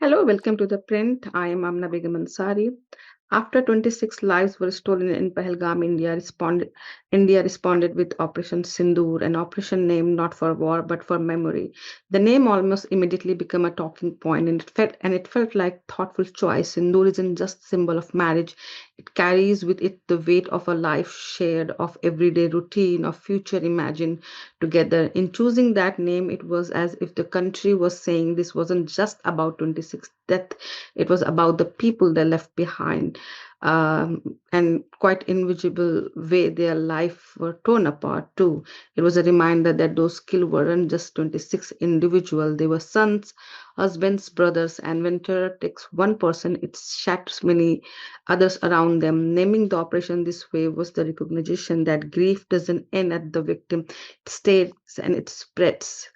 Hello, welcome to The Print. I am Amna Begam Ansari. After 26 lives were stolen in Pahalgam, India responded with Operation Sindoor, an operation named not for war but for memory. The name almost immediately became a talking point, and it felt like thoughtful choice. Sindoor isn't just a symbol of marriage; it carries with it the weight of a life shared, of everyday routine, of future imagined together. In choosing that name, it was as if the country was saying this wasn't just about 26 death; it was about the people they left behind, and quite invisible way their life were torn apart too. It was a reminder that those killed weren't just 26 individuals; they were sons, husbands, brothers, and when terror takes one person, it shatters many others around them. Naming the operation this way was the recognition that grief doesn't end at the victim; it stays and it spreads.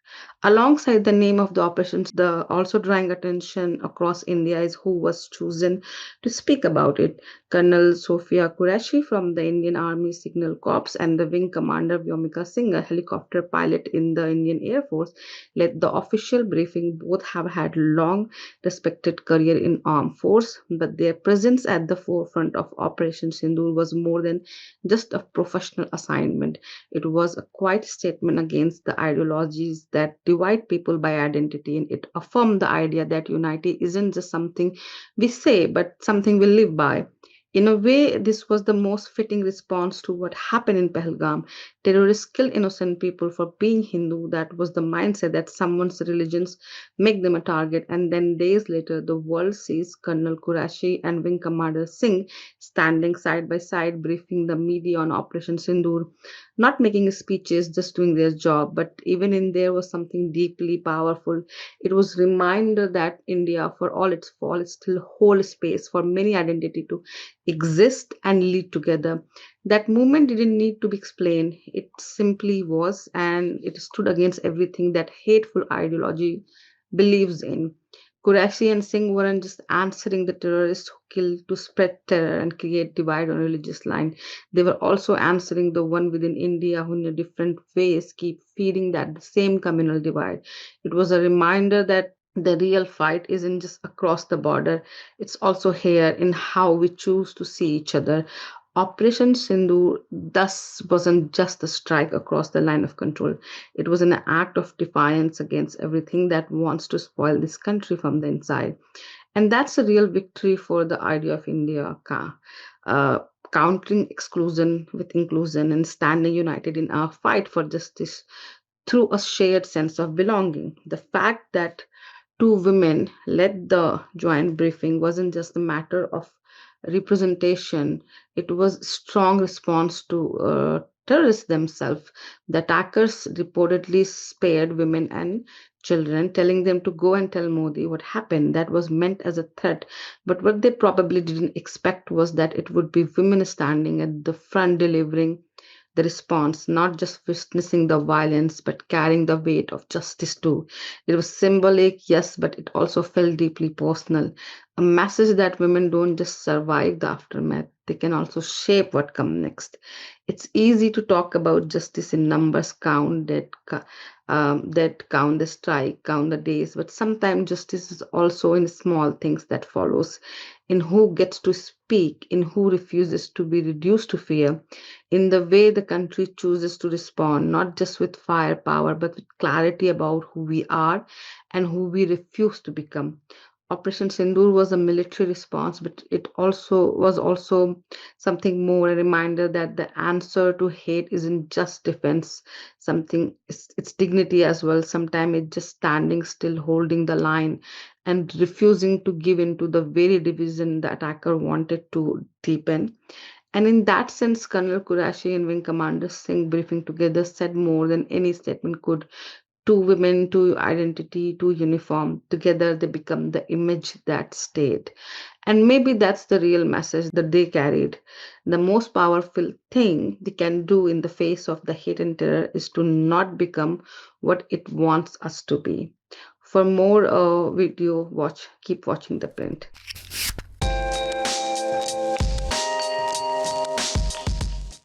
Alongside the name of the operations, the also drawing attention across India is who was chosen to speak about it. Colonel Sophia Qureshi from the Indian Army Signal Corps and the Wing Commander Vyomika Singh, a helicopter pilot in the Indian Air Force, led the official briefing. Both have had long respected career in armed force, but their presence at the forefront of Operation Sindoor was more than just a professional assignment. It was a quiet statement against the ideologies that divide people by identity, and it affirmed the idea that unity isn't just something we say, but something we live by. In a way, this was the most fitting response to what happened in Pahalgam. Terrorists kill innocent people for being Hindu. That was the mindset that someone's religions make them a target. And then days later, the world sees Colonel Qureshi and Wing Commander Singh standing side by side, briefing the media on Operation Sindoor, not making speeches, just doing their job. But even in there was something deeply powerful. It was reminder that India, for all its fall, is still whole space for many identity to exist and lead together. That movement didn't need to be explained. It simply was, and it stood against everything that hateful ideology believes in. Qureshi and Singh weren't just answering the terrorists who killed to spread terror and create divide on religious line. They were also answering the one within India who, in different ways, keep feeding that the same communal divide. It was a reminder that the real fight isn't just across the border, it's also here in how we choose to see each other. Operation Sindhu thus wasn't just a strike across the line of control. It was an act of defiance against everything that wants to spoil this country from the inside. And that's a real victory for the idea of India, uh, countering exclusion with inclusion and standing united in our fight for justice through a shared sense of belonging. The fact that two women led the joint briefing wasn't just a matter of representation, it was strong response to terrorists themselves. The attackers reportedly spared women and children, telling them to go and tell Modi what happened. That was meant as a threat, but what they probably didn't expect was that it would be women standing at the front delivering the response, not just witnessing the violence, but carrying the weight of justice too. It was symbolic, yes, but it also felt deeply personal. A message that women don't just survive the aftermath, they can also shape what comes next. It's easy to talk about justice in numbers, that count the strike, count the days, but sometimes justice is also in small things that follows, in who gets to speak, in who refuses to be reduced to fear, in the way the country chooses to respond, not just with firepower, but with clarity about who we are and who we refuse to become. Operation Sindoor was a military response, but it also was also something more, a reminder that the answer to hate isn't just defense, something it's dignity as well. Sometimes it's just standing still, holding the line, and refusing to give in to the very division the attacker wanted to deepen. And in that sense, Colonel Qureshi and Wing Commander Singh briefing together said more than any statement could. Two women, two identity, two uniform. Together they become the image that stayed. And maybe that's the real message that they carried. The most powerful thing they can do in the face of the hate and terror is to not become what it wants us to be. For more video, keep watching The Print.